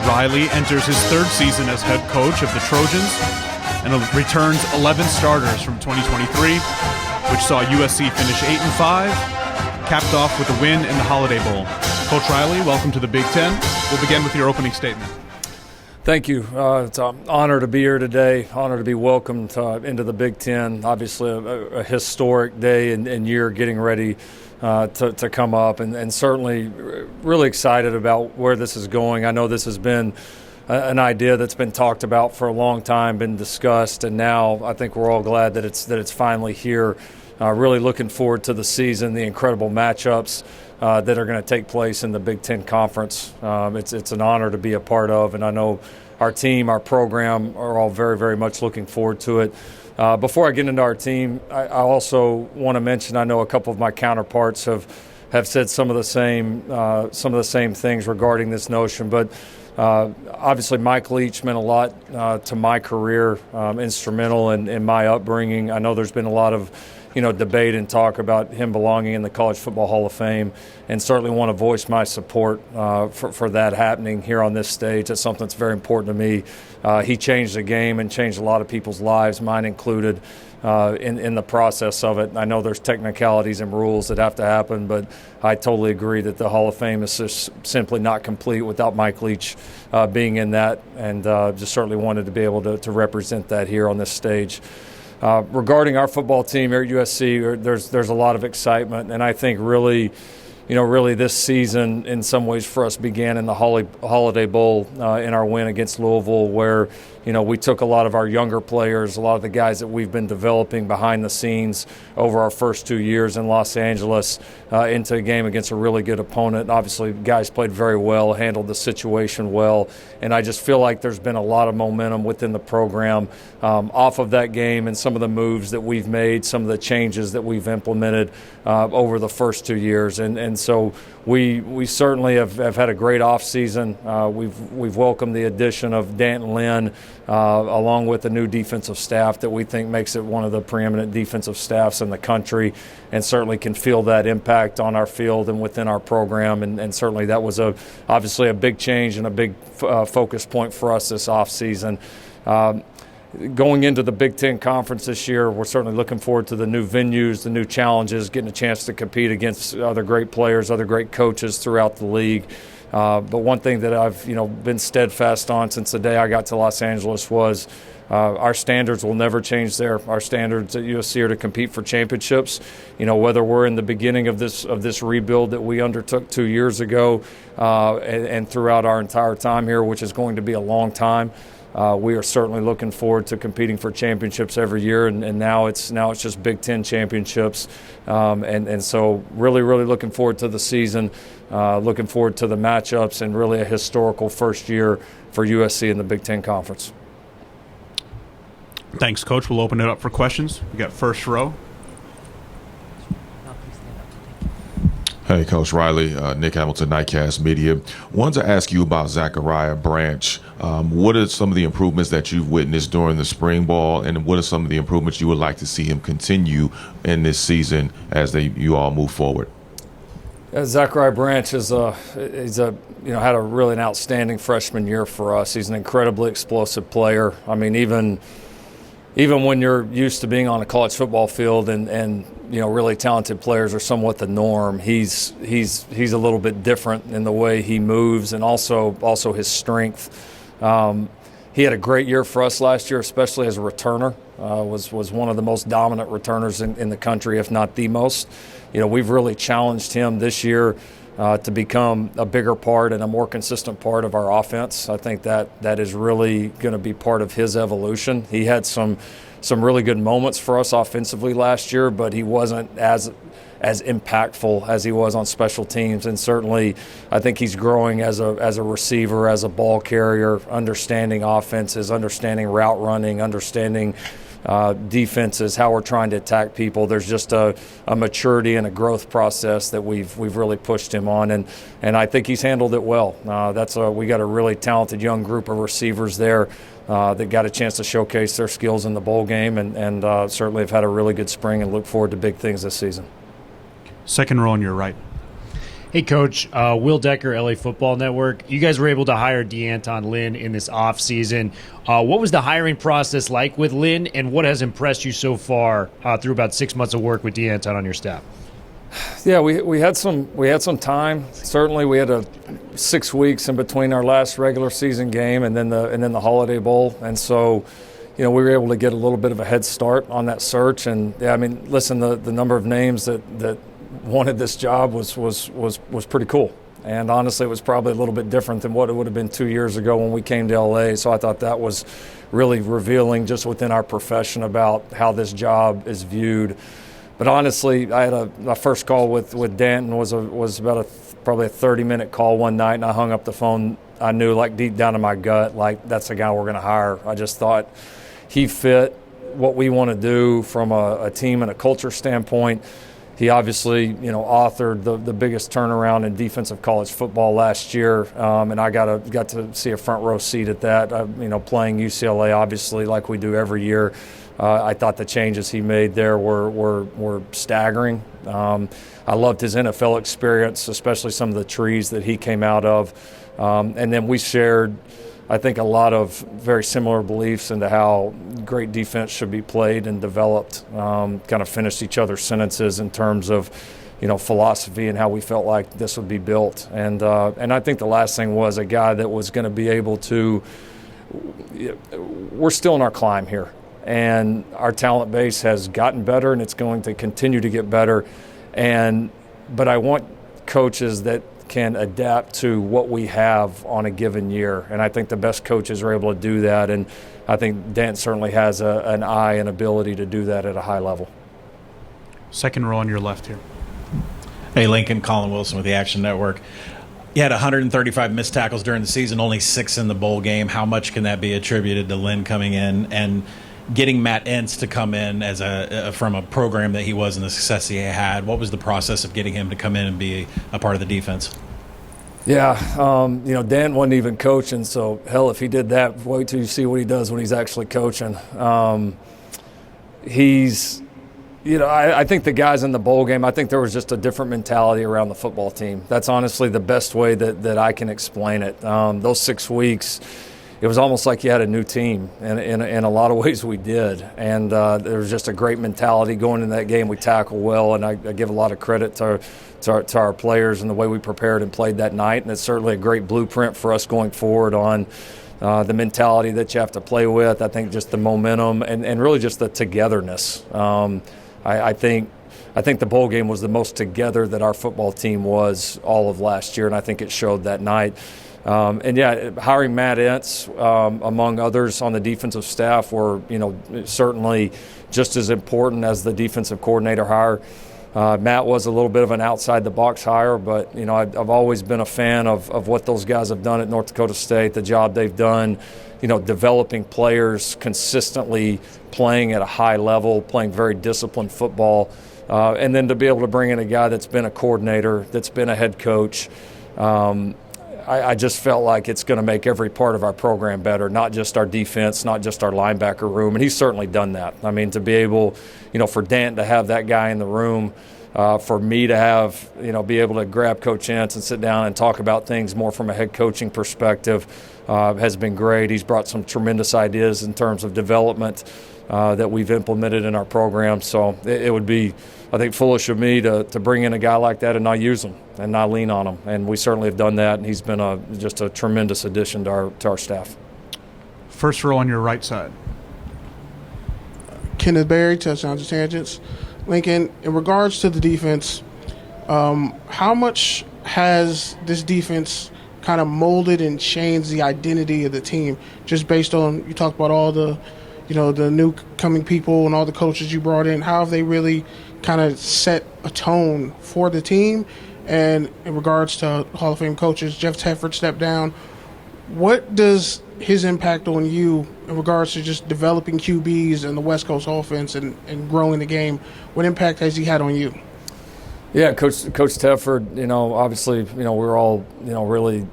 Riley enters his third season as head coach of the Trojans and returns 11 starters from 2023, which saw USC finish 8-5, capped off with a win in the Holiday Bowl. Coach Riley, welcome to the Big Ten. We'll begin with your opening statement. Thank you. It's an honor to be here today, honor to be welcomed into the Big Ten. Obviously a historic day and year getting ready to come up, and certainly really excited about where this is going. I know this has been an idea that's been talked about for a long time, been discussed, and now I think we're all glad that it's finally here. Really looking forward to the season, the incredible matchups that are going to take place in the Big Ten Conference. It's an honor to be a part of, and I know our team, our program are all very, very much looking forward to it. Before I get into our team, I also want to mention, I know a couple of my counterparts have said some of the same things regarding this notion, but obviously Mike Leach meant a lot to my career, instrumental in my upbringing. I know there's been a lot of debate and talk about him belonging in the College Football Hall of Fame, and certainly want to voice my support for that happening here on this stage. That's something that's very important to me. He changed the game and changed a lot of people's lives, mine included, in the process of it. I know there's technicalities and rules that have to happen, but I totally agree that the Hall of Fame is just simply not complete without Mike Leach being in that, and just certainly wanted to be able to represent that here on this stage. Regarding our football team here at USC, there's a lot of excitement, and I think really this season in some ways for us began in the Holiday Bowl in our win against Louisville, where we took a lot of our younger players, a lot of the guys that we've been developing behind the scenes over our first 2 years in Los Angeles into a game against a really good opponent. Obviously, guys played very well, handled the situation well, and I just feel like there's been a lot of momentum within the program off of that game and some of the moves that we've made, some of the changes that we've implemented over the first 2 years. And so we certainly have had a great offseason. We've welcomed the addition of Danton Lynn, along with the new defensive staff that we think makes it one of the preeminent defensive staffs in the country, and certainly can feel that impact on our field and within our program. And certainly that was obviously a big change and a big focus point for us this offseason. Going into the Big Ten Conference this year, we're certainly looking forward to the new venues, the new challenges, getting a chance to compete against other great players, other great coaches throughout the league. But one thing that I've been steadfast on since the day I got to Los Angeles was our standards will never change there. Our standards at USC are to compete for championships. Whether we're in the beginning of this rebuild that we undertook 2 years ago and throughout our entire time here, which is going to be a long time. We are certainly looking forward to competing for championships every year, and now it's just Big Ten championships, and so really looking forward to the season, looking forward to the matchups, and really a historical first year for USC in the Big Ten Conference. Thanks, Coach. We'll open it up for questions. We got first row. Hey, Coach Riley, Nick Hamilton, Nightcast Media. Wanted to ask you about Zachariah Branch. What are some of the improvements that you've witnessed during the spring ball, and what are some of the improvements you would like to see him continue in this season as you all move forward? Zachariah Branch had a really an outstanding freshman year for us. He's an incredibly explosive player. I mean, even when you're used to being on a college football field and really talented players are somewhat the norm, he's a little bit different in the way he moves, and also his strength. He had a great year for us last year, especially as a returner. Was one of the most dominant returners in the country, if not the most. We've really challenged him this year to become a bigger part and a more consistent part of our offense. I think that is really going to be part of his evolution. He had some really good moments for us offensively last year, but he wasn't as impactful as he was on special teams. And certainly I think he's growing as a receiver, as a ball carrier, understanding offenses, understanding route running, understanding defenses, how we're trying to attack people. There's just a maturity and a growth process that we've really pushed him on, and I think he's handled it well. We got a really talented young group of receivers there that got a chance to showcase their skills in the bowl game, and certainly have had a really good spring and look forward to big things this season. Second row on your right. Hey, Coach. Will Decker, LA Football Network. You guys were able to hire DeAnton Lynn in this offseason. What was the hiring process like with Lynn, and what has impressed you so far through about 6 months of work with DeAnton on your staff? Yeah, we had some time. Certainly, we had 6 weeks in between our last regular season game and then the Holiday Bowl, and so we were able to get a little bit of a head start on that search. And yeah, I mean, listen, the number of names that wanted this job was pretty cool. And honestly, it was probably a little bit different than what it would have been 2 years ago when we came to LA. So I thought that was really revealing just within our profession about how this job is viewed. But honestly, I had my first call with Danton was about probably a 30-minute call one night, and I hung up the phone. I knew, like, deep down in my gut, like, that's the guy we're going to hire. I just thought he fit what we want to do from a team and a culture standpoint. He obviously, authored the biggest turnaround in defensive college football last year, and I got to see a front row seat at that. Playing UCLA, obviously, like we do every year. I thought the changes he made there were staggering. I loved his NFL experience, especially some of the trees that he came out of. And then we shared, I think, a lot of very similar beliefs into how great defense should be played and developed, kind of finished each other's sentences in terms of, philosophy and how we felt like this would be built. And I think the last thing was a guy that was going to be able to – we're still in our climb here. And our talent base has gotten better, and it's going to continue to get better. But I want coaches that can adapt to what we have on a given year, and I think the best coaches are able to do that. And I think Dan certainly has an eye and ability to do that at a high level. Second row on your left here. Hey, Lincoln, Colin Wilson with the Action Network. You had 135 missed tackles during the season, only 6 in the bowl game. How much can that be attributed to Lynn coming in and getting Matt Entz to come in as from a program that he was and the success he had? What was the process of getting him to come in and be a part of the defense? Yeah, Dan wasn't even coaching, so hell, if he did that, wait till you see what he does when he's actually coaching. I think the guys in the bowl game, I think there was just a different mentality around the football team. That's honestly the best way that I can explain it. Those 6 weeks, it was almost like you had a new team, and in a lot of ways we did. And there was just a great mentality going into that game. We tackled well, and I give a lot of credit to our players and the way we prepared and played that night. And it's certainly a great blueprint for us going forward on the mentality that you have to play with. I think just the momentum and really just the togetherness. I think the bowl game was the most together that our football team was all of last year, and I think it showed that night. Hiring Matt Entz, among others on the defensive staff, were certainly just as important as the defensive coordinator hire. Matt was a little bit of an outside-the-box hire, but I've always been a fan of what those guys have done at North Dakota State, the job they've done, developing players consistently, playing at a high level, playing very disciplined football, and then to be able to bring in a guy that's been a coordinator, that's been a head coach. I just felt like it's going to make every part of our program better, not just our defense, not just our linebacker room, and he's certainly done that. I mean, to be able, for Dant to have that guy in the room, for me to have, be able to grab Coach Entz and sit down and talk about things more from a head coaching perspective has been great. He's brought some tremendous ideas in terms of development that we've implemented in our program. So it would be, I think, foolish of me to bring in a guy like that and not use him and not lean on him. And we certainly have done that, and he's been just a tremendous addition to our staff. First row on your right side. Kenneth Berry, Touchdowns and Tangents. Lincoln, in regards to the defense, how much has this defense kind of molded and changed the identity of the team, just based on, you talked about all the new coming people and all the coaches you brought in? How have they really kind of set a tone for the team? And in regards to Hall of Fame coaches, Jeff Tedford stepped down. What does his impact on you in regards to just developing QBs and the West Coast offense and growing the game? What impact has he had on you? Yeah, Coach Tedford, obviously, we're all, really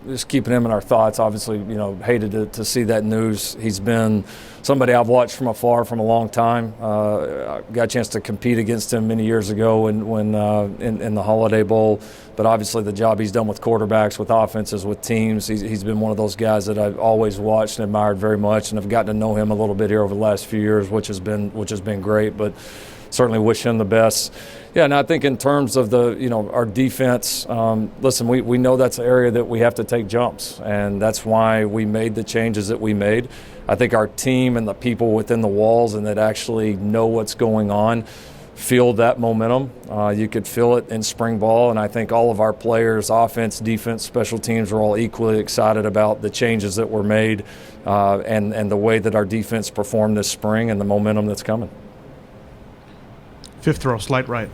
just keeping him in our thoughts. Obviously, hated to see that news. He's been somebody I've watched from afar from a long time. I got a chance to compete against him many years ago when in the Holiday Bowl. But obviously the job he's done with quarterbacks, with offenses, with teams, he's been one of those guys that I've always watched and admired very much, and I've gotten to know him a little bit here over the last few years, which has been great. But certainly wish him the best. Yeah, and I think in terms of our defense, listen, we know that's an area that we have to take jumps, and that's why we made the changes that we made. I think our team and the people within the walls and that actually know what's going on feel that momentum. You could feel it in spring ball, and I think all of our players, offense, defense, special teams, are all equally excited about the changes that were made and the way that our defense performed this spring and the momentum that's coming. Fifth row, slight right.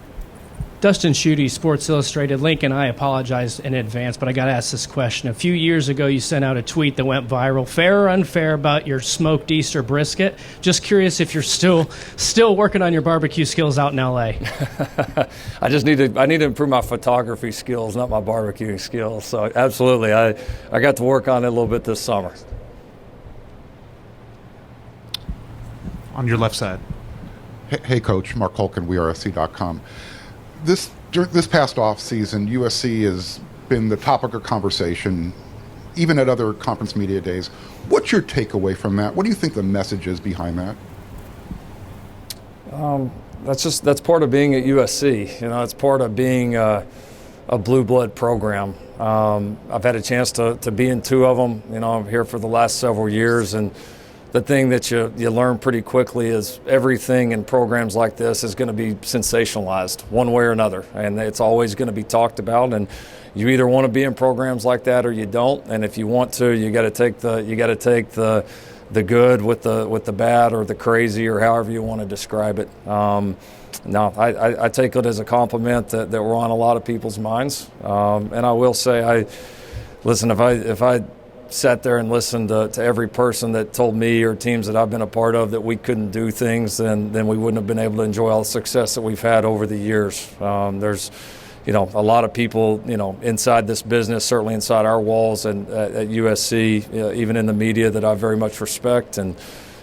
Dustin Schutte, Sports Illustrated. Lincoln, I apologize in advance, but I got to ask this question. A few years ago, you sent out a tweet that went viral, fair or unfair, about your smoked Easter brisket. Just curious if you're still working on your barbecue skills out in L.A. I need to improve my photography skills, not my barbecuing skills. So absolutely, I got to work on it a little bit this summer. On your left side. Hey, Coach. Mark Holkin, WeAreSC.com. This past off season, USC has been the topic of conversation, even at other conference media days. What's your takeaway from that? What do you think the message is behind that? That's part of being at USC. It's part of being a blue blood program. I've had a chance to be in two of them. I'm here for the last several years, and the thing that you learn pretty quickly is everything in programs like this is going to be sensationalized one way or another, and it's always going to be talked about. And you either want to be in programs like that or you don't. And if you want to, you got to take the good with the bad, or the crazy, or however you want to describe it. No, I take it as a compliment that we're on a lot of people's minds. And I will say, if I sat there and listened to every person that told me or teams that I've been a part of that we couldn't do things, then we wouldn't have been able to enjoy all the success that we've had over the years. There's a lot of people inside this business, certainly inside our walls and at USC, even in the media, that I very much respect and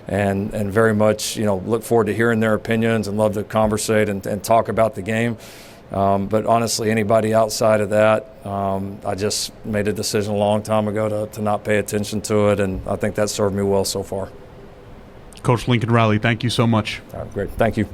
very much look forward to hearing their opinions and love to conversate and talk about the game. But honestly, anybody outside of that, I just made a decision a long time ago to not pay attention to it, and I think that served me well so far. Coach Lincoln Riley, thank you so much. All right, great. Thank you.